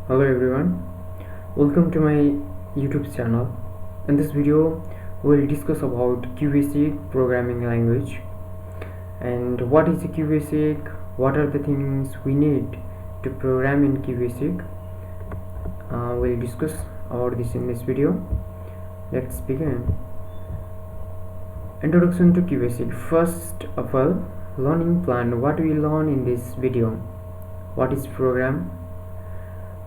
Hello everyone, welcome to my YouTube channel. In this video, we'll discuss about QBasic programming language and what is a QBasic, what are the things we need to program in QBasic. We'll discuss about this in this video. Let's begin. Introduction to QBasic. First of all, learning plan. What we learn in this video? What is program?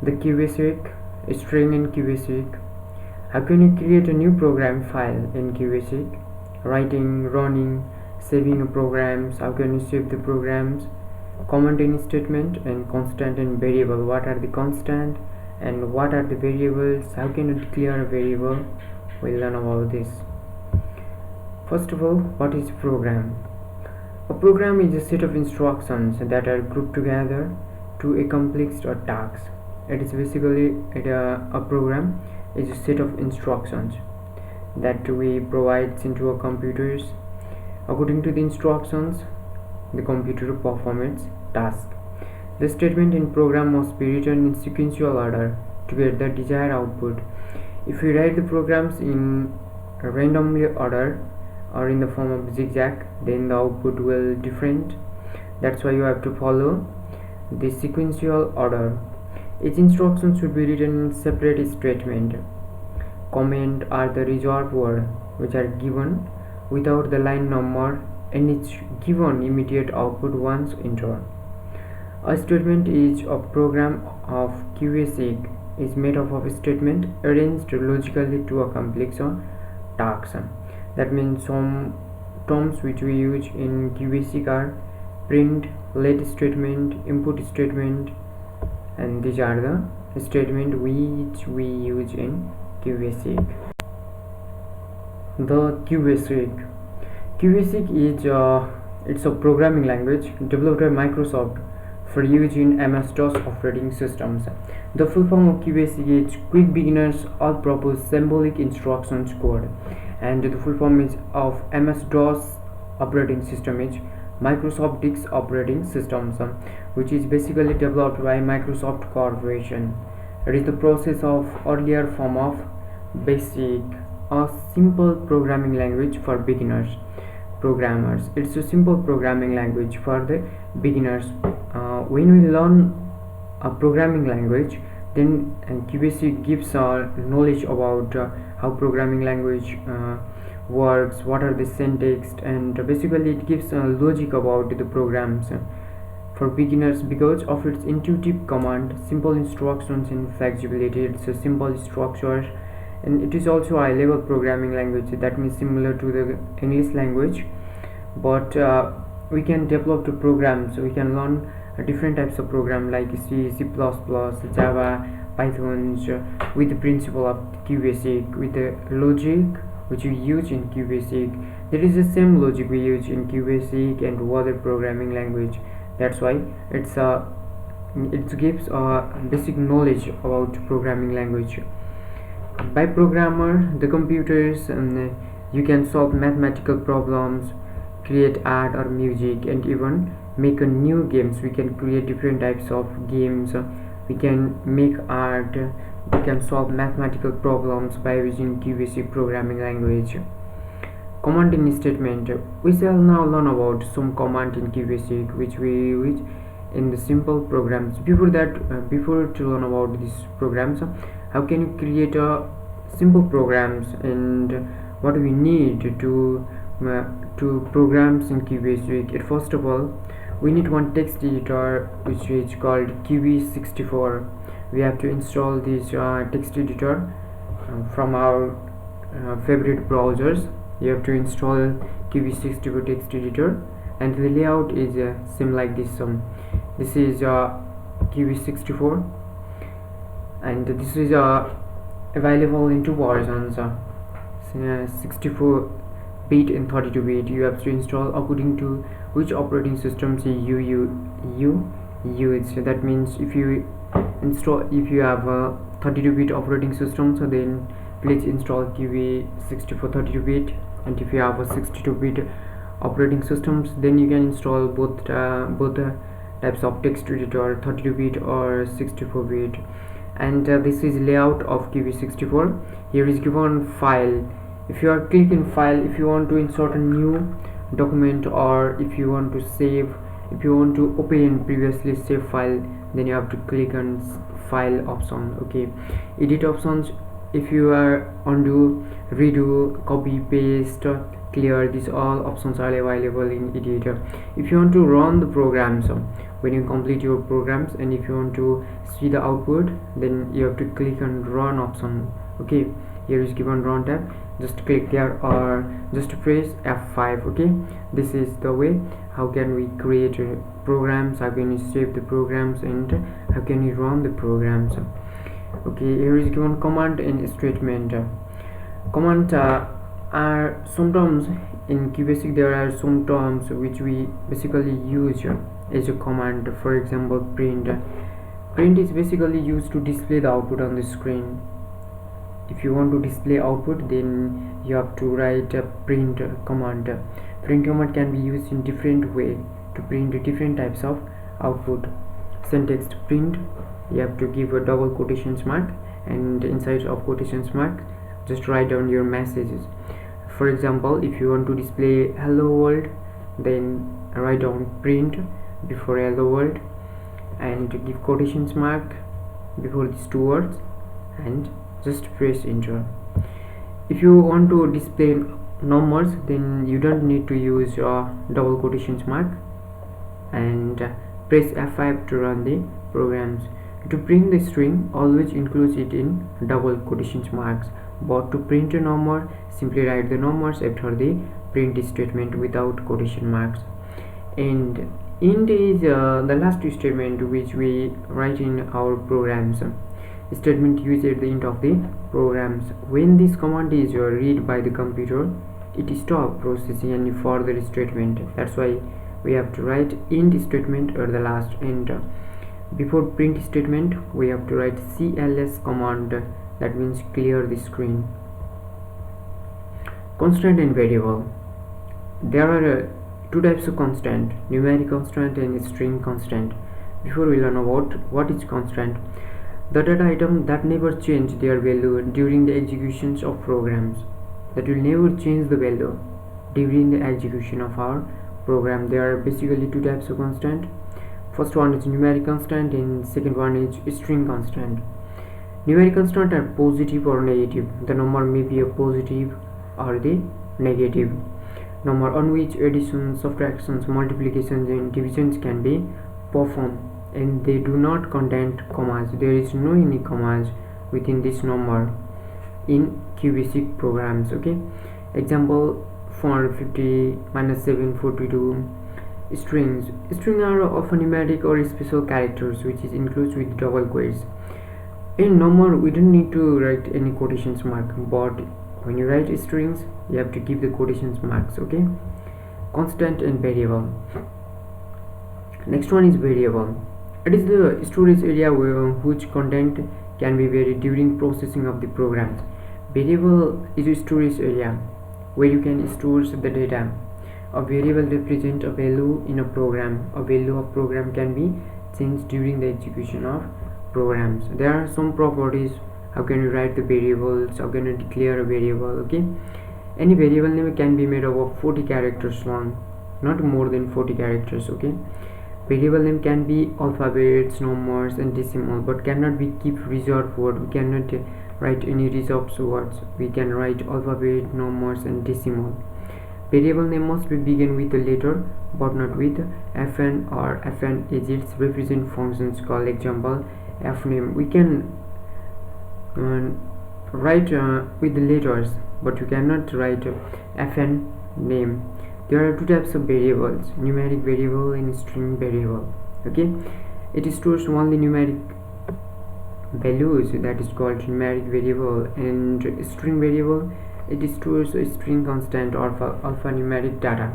The QBasic, string in QBasic. How can you create a new program file in QBasic? Writing, running, saving programs. How can you save the programs? Comment in statement and constant and variable. What are the constant and what are the variables? How can you declare a variable? We'll learn about this. First of all, what is program? A program is a set of instructions that are grouped together to accomplish a task. It is basically a program is a set of instructions that we provide into our computers. According to the instructions, the computer performs its task. The statement in program must be written in sequential order to get the desired output. If we write the programs in a randomly order or in the form of zigzag, then the output will be different. That's why you have to follow the sequential order. Each instruction should be written in separate statement. Comment are the reserved word which are given without the line number and it's given immediate output once entered. A statement is a program of QBasic is made up of a statement arranged logically to accomplish a task. That means some terms which we use in QBasic are print, let statement, input statement, and these are the statements which we use in QBasic. The QBasic is it's a programming language developed by Microsoft for use in MS-DOS operating systems. The full form of QBasic is Quick Beginner's All-Purpose Symbolic Instructions Code, and the full form is of MS-DOS operating system is Microsoft DOS operating systems, which is basically developed by Microsoft Corporation. It is the process of earlier form of BASIC, a simple programming language for beginners programmers. It's a simple programming language for the beginners. When we learn a programming language, then QBasic gives knowledge about how programming language works, what are the syntax, and basically it gives logic about the programs for beginners because of its intuitive command, simple instructions, and flexibility. It's a simple structure, and it is also a high-level programming language. That means similar to the English language, but we can develop the programs. We can learn different types of program like C, C++, Java, Python with the principle of QBasic, with the logic which we use in QBasic. There is the same logic we use in QBasic and other programming language. That's why it gives basic knowledge about programming language. By programmer, the computers, and you can solve mathematical problems, create art or music, and even make a new games. We can create different types of games. We can make art. We can solve mathematical problems by using QBasic programming language. Command in statement. We shall now learn about some command in QBasic which we use in the simple programs. Before to learn about these programs, how can you create a simple programs and what we need to programs in QBasic? First of all, we need one text editor which is called QB64. We have to install this text editor from our favorite browsers. You have to install QB64 text editor, and the layout is same like this. This is QB64, and this is available in two versions, 64-bit and 32-bit. You have to install according to which operating systems you use. So that means if you have a 32-bit operating system, so then please install QB64 32-bit, and if you have a 62-bit operating systems, then you can install both types of text editor, 32-bit or 64-bit. and this is layout of QB64. Here is given file. If you are clicking file, if you want to insert a new document, or if you want to save, if you want to open previously saved file, then you have to click on file option. Okay, edit options, if you are undo, redo, copy, paste, clear, these all options are available in editor. If you want to run the programs, when you complete your programs, and if you want to see the output, then you have to click on run option. Okay, here is given run tab, just click there or just press F5. Okay, this is the way how can we create programs, how can we save the programs, and how can we run the programs. Okay, here is given command and statement. Command are sometimes in QBasic there are some terms which we basically use as a command. For example, print. Print is basically used to display the output on the screen. If you want to display output, then you have to write a print command. Print command can be used in different way to print different types of output. Syntax print, you have to give a double quotations mark, and inside of quotations mark just write down your messages. For example, if you want to display hello world, then write down print before hello world and give quotations mark before these two words and just press enter. If you want to display numbers, then you don't need to use double quotations mark, and press F5 to run the programs. To print the string, always include it in double quotations marks, but to print a number, simply write the numbers after the print statement without quotation marks. And int is the last statement which we write in our programs. Statement used at the end of the programs. When this command is read by the computer, it stops processing any further statement. That's why we have to write int statement at the last end. Before print statement, we have to write cls command, that means clear the screen. Constraint and variable. There are two types of constraint, numeric constraint and string constraint. Before we learn about what is constraint, the data item that never change their value during the executions of programs, that will never change the value during the execution of our program. There are basically two types of constraint. First one is numeric constraint and second one is string constraint. Numeric constraint are positive or negative. The number may be a positive or the negative number on which additions, subtractions, multiplications and divisions can be performed, and they do not contain commas. There is no any commas within this number in QBasic programs. Okay, example 450 minus 742. Strings are of numeric or special characters which is included with double quotes. In number we don't need to write any quotations mark, but when you write strings you have to give the quotations marks. Okay, constant and variable. Next one is variable. It is the storage area whose content can be varied during processing of the programs. Variable is a storage area where you can store the data. A variable represents a value in a program. A value of program can be changed during the execution of programs. There are some properties. How can you write the variables? How can you declare a variable? Okay, any variable name can be made up of 40 characters long, not more than 40 characters. Okay, variable name can be alphabets, numbers and decimal, but cannot be keep reserved word. We cannot write any reserved words. We can write alphabet, numbers and decimal. Variable name must be begin with a letter but not with fn or fn as its represent functions called. Example, fname. We can write with the letters, but you cannot write fn name. There are two types of variables, numeric variable and string variable. Okay, it stores only numeric values, that is called numeric variable, and string variable, it stores a string constant or alphanumeric data.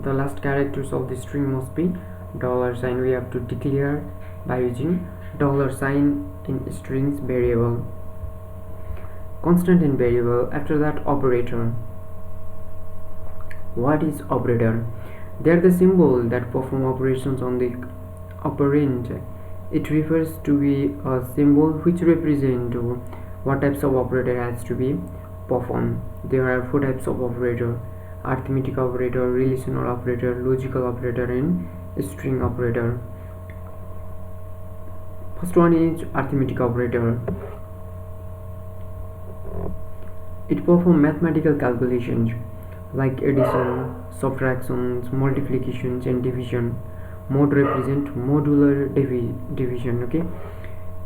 The last characters of the string must be $sign. We have to declare by using $sign in strings variable. Constant and variable. After that, operator. What is operator? They are the symbol that perform operations on the operand It refers to be a symbol which represent what types of operator has to be performed. There are 4 types of operator: arithmetic operator, relational operator, logical operator, and string operator. First one is arithmetic operator. It performs mathematical calculations like addition, subtractions, multiplications, and division. Mode represent modular division. Okay,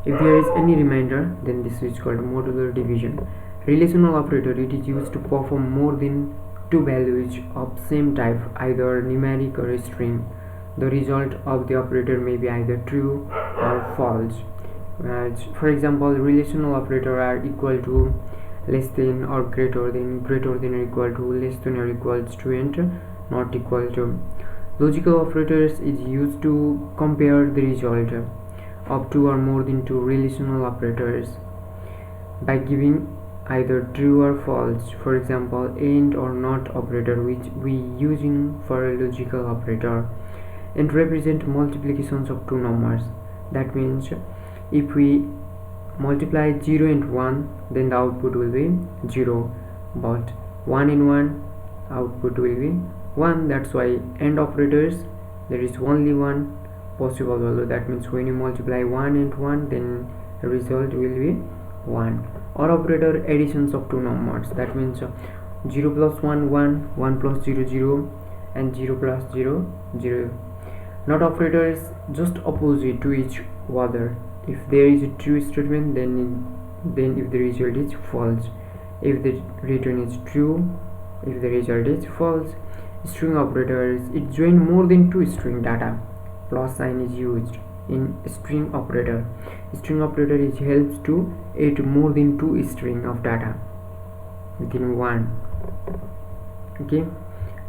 if there is any remainder, then this is called modular division. Relational operator, it is used to perform more than 2 values of same type, either numeric or string. The result of the operator may be either true or false. For example, relational operator are equal to, less than or greater than or equal to, less than or equals to, and not equal to. Logical operators is used to compare the result of 2 or more than 2 relational operators by giving either true or false. For example, and or not operator, which we using for a logical operator, and represent multiplications of 2 numbers. That means if we multiply 0 and 1, then the output will be 0, but 1 and 1, output will be 1. That's why AND operators, there is only one possible value. That means when you multiply 1 and 1, then the result will be 1. Or operator, additions of 2 numbers. That means 0 plus 1 1, 1 plus 0 0, and 0 plus 0 0. Not operator is just opposite to each other. If there is a true statement, then if the result is false. If the return is true, if the result is false. String operators, it join more than 2 string data. Plus sign is used in string operator. String operator is helps to add more than 2 string of data within one. Okay,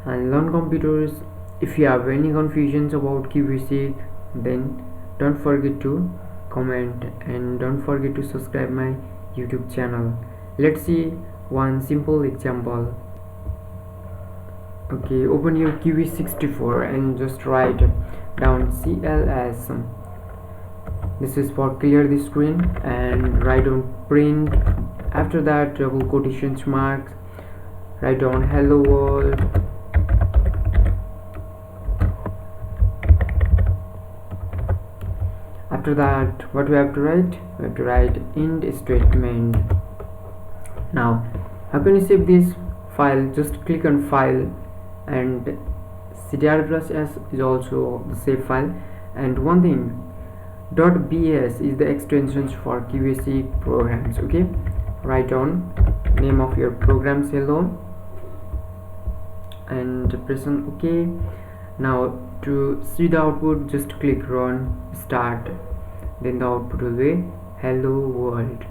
and learn computers. If you have any confusions about QBasic, then don't forget to comment and don't forget to subscribe my YouTube channel. Let's see one simple example. Okay, open your QB64 and just write down CLS. This is for clear the screen, and write down print. After that, double quotations marks, write down hello world. After that, what we have to write? We have to write end statement. Now, how can you save this file? Just click on file, and cdr+s is also the save file. And one thing, .bs is the extensions for QBasic programs. Okay, write down name of your programs hello and press on OK. Now to see the output, just click run start, then the output will be hello world.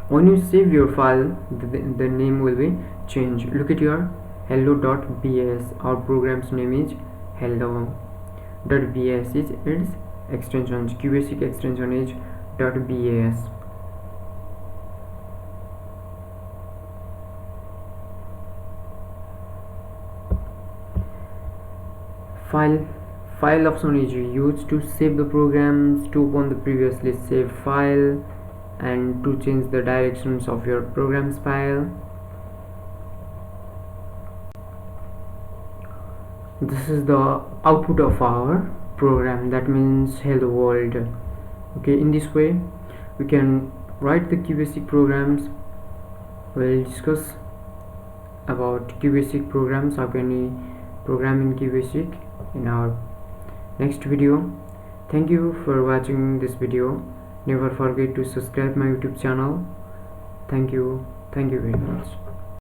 When you save your file, the name will be changed. Look at your hello.bs. Our program's name is hello.bs is its extension. QBasic extension is .bs. File option is used to save the programs, to open the previously saved file, and to change the directions of your programs file. This is the output of our program, that means hello world. Okay, in this way we can write the QBasic programs. We'll discuss about QBasic programs, how can we program in QBasic in our next video. Thank you for watching this video. Never forget to subscribe my YouTube channel. Thank you very much.